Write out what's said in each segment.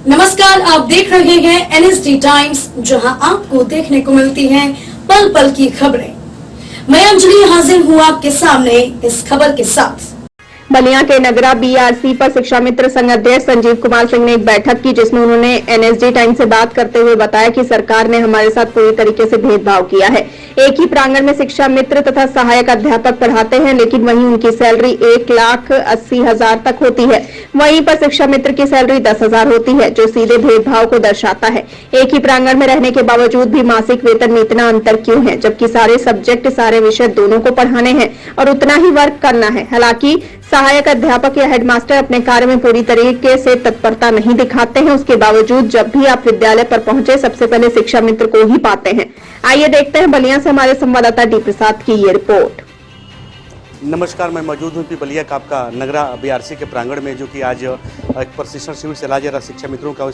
नमस्कार, आप देख रहे हैं एनएसडी टाइम्स, जहां आपको देखने को मिलती हैं पल पल की खबरें। मैं अंजलि हाजिर हूं आपके सामने इस खबर के साथ। बलिया के नगरा बीआरसी पर शिक्षा मित्र संघ अध्यक्ष संजीव कुमार सिंह ने एक बैठक की, जिसमें उन्होंने एनएसडी टाइम से बात करते हुए बताया कि सरकार ने हमारे साथ पूरी तरीके से भेदभाव किया है। एक ही प्रांगण में शिक्षा मित्र तथा सहायक अध्यापक पढ़ाते हैं, लेकिन वहीं उनकी सैलरी 1,80,000 तक होती है। वहीं पर शिक्षा मित्र की सैलरी 10,000 होती है, जो सीधे भेदभाव को दर्शाता है। एक ही प्रांगण में रहने के बावजूद भी मासिक वेतन में इतना अंतर क्यों है, जबकि सारे सब्जेक्ट, सारे विषय दोनों को पढ़ाने हैं और उतना ही वर्क करना है। हालांकि सहायक अध्यापक या हेडमास्टर अपने कार्य में पूरी तरीके से तत्परता नहीं दिखाते हैं। उसके बावजूद जब भी आप विद्यालय पर पहुंचे, सबसे पहले शिक्षा मित्र को ही पाते हैं। आइए देखते हैं बलिया से हमारे संवाददाता डी प्रसाद की ये रिपोर्ट। नमस्कार, मैं मौजूद हूँ बलिया का आपका नगरा बीआरसी के प्रांगण में, जो कि आज एक प्रशिक्षण शिविर चला जा रहा शिक्षा मित्रों का।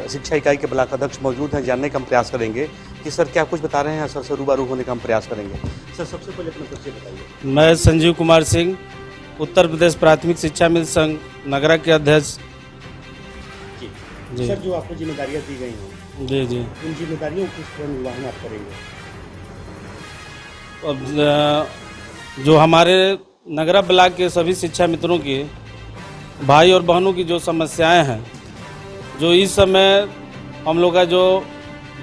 शिक्षा इकाई के ब्लॉक अध्यक्ष मौजूद हैं, जानने का हम प्रयास करेंगे कि सर क्या कुछ बता रहे हैं। सर से रूबरू होने का हम प्रयास करेंगे। सर, सबसे पहले अपना परिचय बताइए। मैं संजीव कुमार सिंह, उत्तर प्रदेश प्राथमिक शिक्षा मित्र संघ नगरा के अध्यक्ष जी। सर, जो आपको जिम्मेदारियां दी गई हैं, जी, उन जिम्मेदारियों को किस तरह निर्वहन आप करेंगे? अब जो हमारे नगरा ब्लॉक के सभी शिक्षा मित्रों की, भाई और बहनों की जो समस्याएं हैं, जो इस समय हम लोग का जो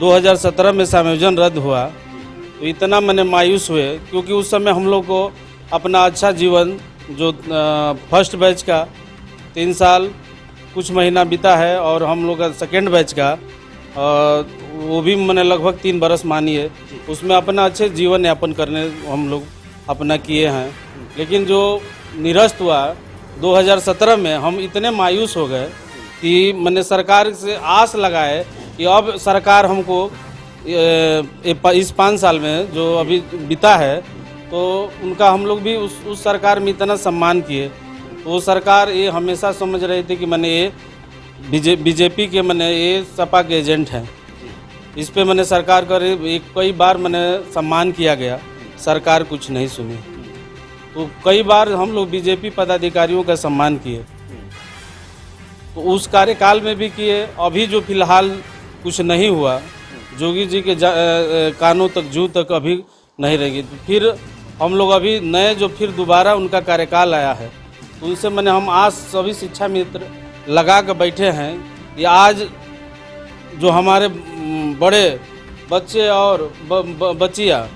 2017 में समायोजन रद्द हुआ, तो इतना मैंने मायूस हुए, क्योंकि उस समय हम लोग को अपना अच्छा जीवन, जो फर्स्ट बैच का 3 साल कुछ महीना बीता है और हम लोग का सेकेंड बैच का वो भी मैंने लगभग 3 बरस मानिए, उसमें अपना अच्छे जीवन यापन करने हम लोग अपना किए हैं। लेकिन जो निरस्त हुआ 2017 में, हम इतने मायूस हो गए कि मैंने सरकार से आस लगाए कि अब सरकार हमको इस 5 साल में जो अभी बीता है, तो उनका हम लोग भी उस सरकार में इतना सम्मान किए। तो वो सरकार ये हमेशा समझ रही थी कि मैंने ये बीजेपी के, मैंने ये सपा के एजेंट हैं। इस पे मैंने सरकार का कई बार मैंने सम्मान किया गया, सरकार कुछ नहीं सुनी। तो कई बार हम लोग बीजेपी पदाधिकारियों का सम्मान किए, तो उस कार्यकाल में भी किए। अभी जो फिलहाल कुछ नहीं हुआ, जोगी जी के कानों तक, जू तक अभी नहीं रहेगी। तो फिर हम लोग अभी नए जो फिर दोबारा उनका कार्यकाल आया है, उनसे मैंने हम आज सभी शिक्षा मित्र लगा कर बैठे हैं कि आज जो हमारे बड़े बच्चे और बच्चियाँ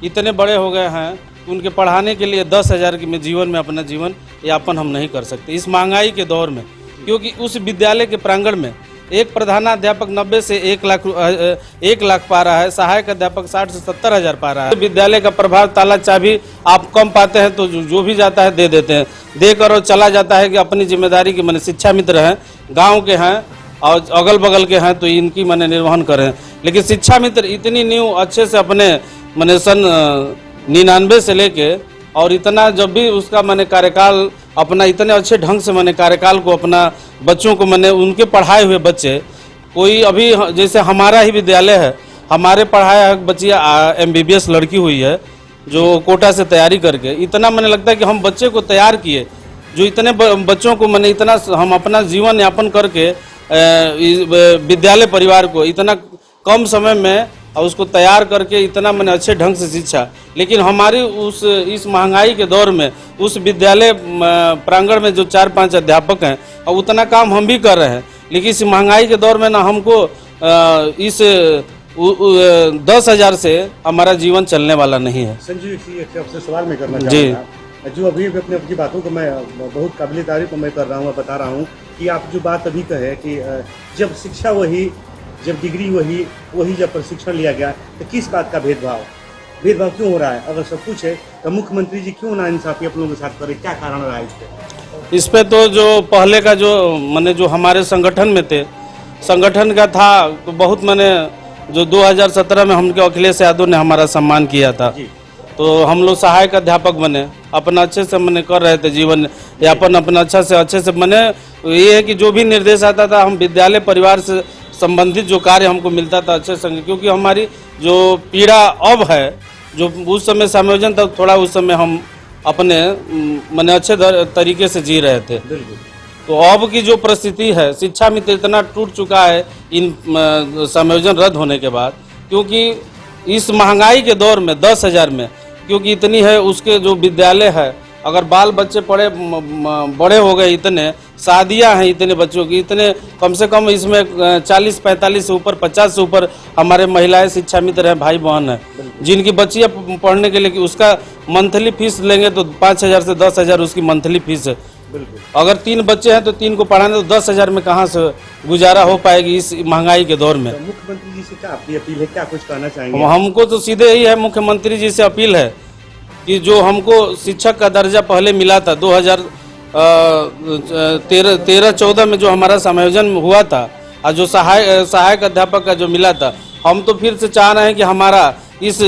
इतने बड़े हो गए हैं कि उनके पढ़ाने के लिए 10,000 की में जीवन में अपना जीवन यापन हम नहीं कर सकते इस महंगाई के दौर में। क्योंकि उस विद्यालय के प्रांगण में एक प्रधानाध्यापक 90 से 1 लाख पा रहा है, सहायक अध्यापक 60 से 70 हज़ार पा रहा है। विद्यालय का प्रभाव, ताला चाबी आप कम पाते हैं तो जो भी जाता है दे देते हैं, देकर और चला जाता है कि अपनी जिम्मेदारी के मैंने शिक्षा मित्र हैं, गांव के हैं और अगल बगल के हैं, तो इनकी मैंने निर्वहन करें। लेकिन शिक्षा मित्र इतनी न्यू अच्छे से अपने मैंने सन 99 से लेके और इतना जब भी उसका मैंने कार्यकाल अपना इतने अच्छे ढंग से मैंने कार्यकाल को अपना बच्चों को मैंने उनके पढ़ाए हुए बच्चे, कोई अभी जैसे हमारा ही विद्यालय है, हमारे पढ़ाया बच्चियाँ MBBS लड़की हुई है जो कोटा से तैयारी करके, इतना मैंने लगता है कि हम बच्चे को तैयार किए, जो इतने बच्चों को मैंने इतना हम अपना जीवन यापन करके विद्यालय परिवार को इतना कम समय में और उसको तैयार करके इतना मैंने अच्छे ढंग से शिक्षा। लेकिन हमारी इस महंगाई के दौर में उस विद्यालय प्रांगण में जो 4-5 अध्यापक हैं और उतना काम हम भी कर रहे हैं, लेकिन इस महंगाई के दौर में ना हमको इस 10,000 से हमारा जीवन चलने वाला नहीं है। संजीव जी, आपसे सवाल मैं करना चाहूँगा। जो अभी अपनी बातों को मैं बहुत काबिल तारीफ मैं कर रहा हूँ, बता रहा हूँ कि आप जो बात अभी कहे कि जब शिक्षा वही, जब डिग्री वही जब प्रशिक्षण लिया गया, तो किस बात का भेदभाव क्यों हो रहा है? अगर सब कुछ है तो मुख्यमंत्री जी क्यों नाइंसाफी आप लोगों के साथ करे? क्या कारण रहा है इस पे? तो जो पहले का जो मैंने जो हमारे संगठन में थे, संगठन का था तो बहुत मैंने जो 2017 में हमके अखिलेश यादव ने हमारा सम्मान किया था, तो हम लोग सहायक अध्यापक बने, अपना अच्छे से मैंने कर रहे थे जीवन यापन अपना अच्छे से मैंने। ये है कि जो भी निर्देश आता था, हम विद्यालय परिवार से संबंधित जो कार्य हमको मिलता था अच्छे संग, क्योंकि हमारी जो पीड़ा अब है, जो उस समय समायोजन था, थोड़ा उस समय हम अपने मैंने अच्छे तरीके से जी रहे थे। तो अब की जो परिस्थिति है, शिक्षा मित्र इतना टूट चुका है इन समायोजन रद्द होने के बाद, क्योंकि इस महंगाई के दौर में 10,000 में क्योंकि इतनी है, उसके जो विद्यालय है, अगर बाल बच्चे बड़े हो गए, इतने शादियां हैं इतने बच्चों की, इतने कम से कम इसमें 40-45 से ऊपर 50 से ऊपर हमारे महिलाएं शिक्षा मित्र हैं, भाई बहन हैं, जिनकी बच्चियां पढ़ने के लिए कि उसका मंथली फीस लेंगे तो 5,000 से 10,000 उसकी मंथली फीस है। अगर 3 बच्चे हैं तो 3 को पढ़ाने तो 10,000 में कहाँ से गुजारा हो पाएगी इस महंगाई के दौर में। तो मुख्यमंत्री जी से क्या आपकी अपील है, क्या कुछ कहना चाहेंगे? हमको तो सीधे ही है, मुख्यमंत्री जी से अपील है कि जो हमको शिक्षक का दर्जा पहले मिला था 2013-14 में जो हमारा समायोजन हुआ था, और जो सहायक अध्यापक का जो मिला था, हम तो फिर से चाह रहे हैं कि हमारा इस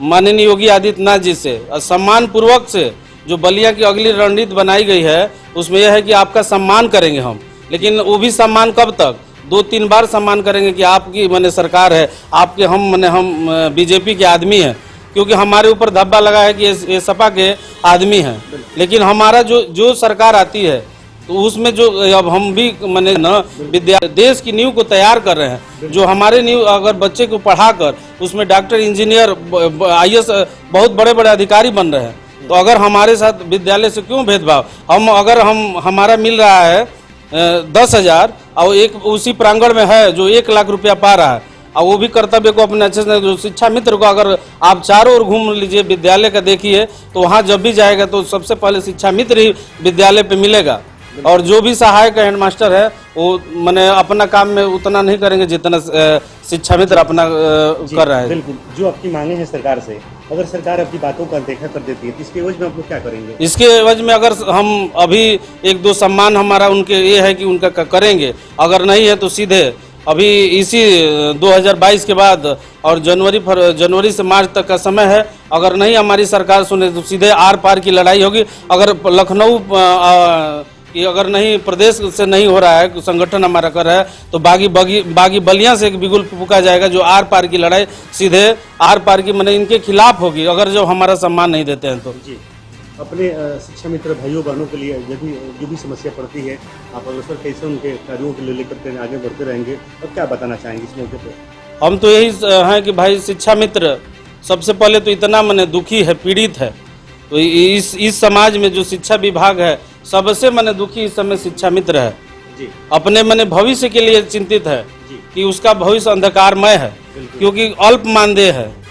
माननीय योगी आदित्यनाथ जी से सम्मान पूर्वक से जो बलिया की अगली रणनीति बनाई गई है उसमें यह है कि आपका सम्मान करेंगे हम, लेकिन वो भी सम्मान कब तक, 2-3 बार सम्मान करेंगे कि आपकी माने सरकार है, आपके हम बीजेपी के आदमी हैं, क्योंकि हमारे ऊपर धब्बा लगा है कि ये सपा के आदमी हैं। लेकिन हमारा जो सरकार आती है तो उसमें जो अब हम भी माने देश की नींव को तैयार कर रहे हैं, जो हमारे नींव अगर बच्चे को पढ़ाकर उसमें डॉक्टर, इंजीनियर, IAS बहुत बड़े बड़े अधिकारी बन रहे हैं, तो अगर हमारे साथ विद्यालय से क्यों भेदभाव? हमारा मिल रहा है 10,000 और एक उसी प्रांगण में है जो 1 लाख रुपया पा रहा है, और वो भी कर्तव्य को अपने अच्छे से, जो शिक्षा मित्र को अगर आप चारों ओर घूम लीजिए विद्यालय का देखिए, तो वहाँ जब भी जाएगा तो सबसे पहले शिक्षा मित्र ही विद्यालय पे मिलेगा, और जो भी सहायक हेडमास्टर है वो माने अपना काम में उतना नहीं करेंगे जितना शिक्षा मित्र अपना कर रहा है। बिल्कुल, जो आपकी मांगे हैं सरकार से, अगर सरकार आपकी बातों का अनदेखा कर देती है तो इसके एवज में आप लोग क्या करेंगे? इसके एवज में अगर हम अभी 1-2 सम्मान हमारा उनके ये है कि उनका करेंगे, अगर नहीं है तो सीधे अभी इसी 2022 के बाद और जनवरी से मार्च तक का समय है, अगर नहीं हमारी सरकार सुने तो सीधे आर पार की लड़ाई होगी। अगर लखनऊ कि अगर नहीं प्रदेश से नहीं हो रहा है, संगठन हमारा कर रहा है, तो बागी बलिया से एक बिगुल फूका जाएगा, जो आर पार की लड़ाई सीधे आर पार की माने इनके खिलाफ होगी, अगर जो हमारा सम्मान नहीं देते हैं तो। जी, अपने शिक्षा मित्र भाइयों बहनों के लिए यदि जो भी समस्या पड़ती है, आप अग्रसर कैसे उनके कार्यों के लिए लेकर आगे बढ़ते रहेंगे, और क्या बताना चाहेंगे इस मौके पर? हम तो यही हैं कि भाई शिक्षा मित्र सबसे पहले तो इतना माने दुखी है, पीड़ित है, तो इस समाज में जो शिक्षा विभाग है सबसे माने दुखी इस समय शिक्षा मित्र है जी। अपने माने भविष्य के लिए चिंतित है कि उसका भविष्य अंधकारमय है, क्योंकि अल्प मानदेय है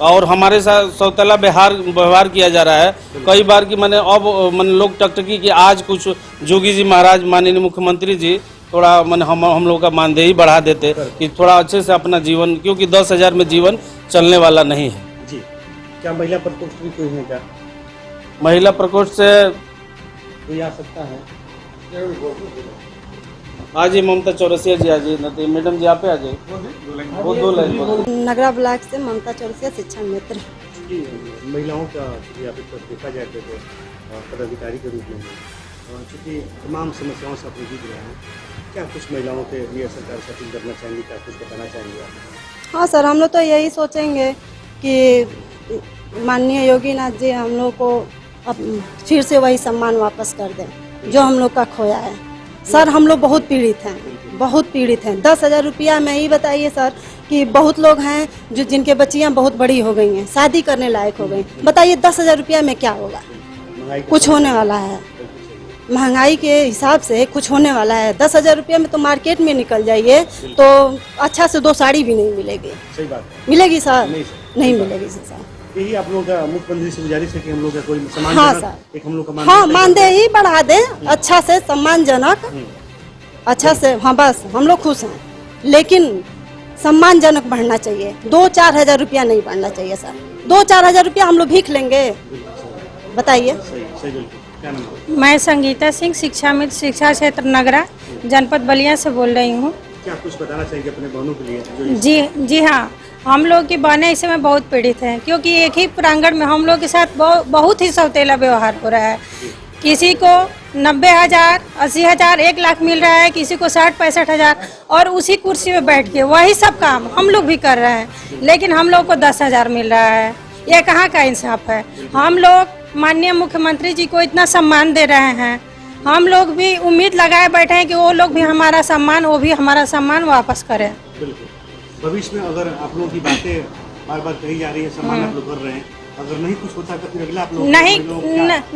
और हमारे साथ सौतेला व्यवहार किया जा रहा है। कई बार की मैंने अब लोग टकटकी कि आज कुछ जोगी जी महाराज माननीय मुख्यमंत्री जी थोड़ा हम लोग का मानदेय बढ़ा देते कि थोड़ा अच्छे से अपना जीवन, क्योंकि 10,000 में जीवन चलने वाला नहीं है। जी, क्या महिला प्रकोष्ठ भी कोई है क्या? महिला प्रकोष्ठ से कोई आ सकता है? आज ही ममता चौरसिया जी, आज ही मैडम जी आप आ जाए, वो 2 लाइन। नगरा ब्लॉक से ममता चौरसिया शिक्षा मित्र। महिलाओं का यहाँ पे देखा जाए तो पदाधिकारी के रूप में, चूँकि तमाम समस्याओं से अपने जूझ रहे हैं, क्या कुछ महिलाओं के लिए सरकार से अपील करना चाहेंगे, क्या कुछ बताना चाहेंगे आप? हाँ सर, हम लोग तो यही सोचेंगे कि माननीय योगीनाथ जी हम लोग को अब फिर से वही सम्मान वापस कर दें जो हम लोग का खोया है। सर हम लोग बहुत पीड़ित हैं, बहुत पीड़ित हैं। 10,000 रुपया में ही बताइए सर कि बहुत लोग हैं जो जिनके बच्चियां बहुत बड़ी हो गई हैं, शादी करने लायक हो गई, बताइए 10,000 रुपया में क्या होगा? कुछ होने वाला है? महंगाई के हिसाब से कुछ होने वाला है? 10,000 रुपया में तो मार्केट में निकल जाइए तो अच्छा से 2 साड़ी भी नहीं मिलेगी। सही बात है। मिलेगी सर? नहीं मिलेगी सर। यही आप लोग का मुख्यमंत्री से गुजारिश है कि हम लोग का कोई सम्मान, हाँ सर, एक हम लोग का हाँ मानदेय ही बढ़ा दें अच्छा से, सम्मानजनक अच्छा से। हाँ बस हम लोग खुश हैं, लेकिन सम्मानजनक बढ़ना चाहिए, 2-4 हज़ार रुपया नहीं बढ़ना चाहिए सर। 2-4 हज़ार रुपया हम लोग भीख लेंगे, बताइए। क्या नाम है? मैं संगीता सिंह, शिक्षा मित्र शिक्षा क्षेत्र नगरा जनपद बलिया से बोल रही हूँ। क्या कुछ बताना चाहिए अपने बहनों के लिए? जी हाँ, हम लोग की बहनें इस समय बहुत पीड़ित हैं, क्योंकि एक ही प्रांगण में हम लोग के साथ बहुत ही सौतेला व्यवहार हो रहा है। किसी को 90,000, 80,000, 1 लाख मिल रहा है, किसी को 60-65 हज़ार, और उसी कुर्सी में बैठ के वही सब काम हम लोग भी कर रहे हैं, लेकिन हम लोग को 10,000 मिल रहा है। ये कहाँ का इंसाफ है? हम लोग माननीय मुख्यमंत्री जी को इतना सम्मान दे रहे हैं, हम लोग भी उम्मीद लगाए बैठे हैं कि वो लोग भी हमारा सम्मान, वो भी हमारा सम्मान वापस करें। बिल्कुल। भविष्य में अगर आप लोगों की बातें बार बार कही जा रही है, सम्मान आप लोग कर रहे हैं, अगर नहीं कुछ होता तो फिर अगला आप लोग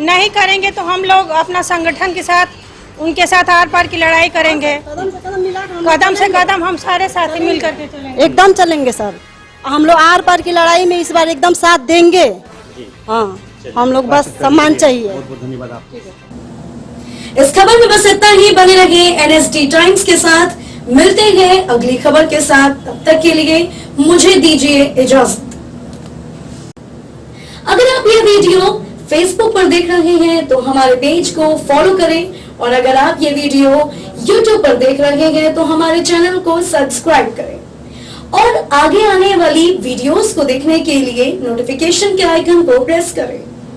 नहीं करेंगे तो हम लोग अपना संगठन के साथ उनके साथ आर पार की लड़ाई करेंगे। कदम से कदम हम सारे साथी मिल करके चलेंगे, एकदम चलेंगे सर। हम लोग आर पार की लड़ाई में इस बार एकदम साथ देंगे। हाँ, हम लोग बस सम्मान चाहिए। बहुत बहुत धन्यवाद आपको। इस खबर में बस इतना ही। बने रहिए एनएसडी टाइम्स के साथ। मिलते हैं अगली खबर के साथ, तब तक के लिए मुझे दीजिए इजाजत। अगर आप ये वीडियो फेसबुक पर देख रहे हैं तो हमारे पेज को फॉलो करें, और अगर आप ये वीडियो यूट्यूब पर देख रहे हैं तो हमारे चैनल को सब्सक्राइब करें, और आगे आने वाली वीडियोस को देखने के लिए नोटिफिकेशन के आइकन को प्रेस करें।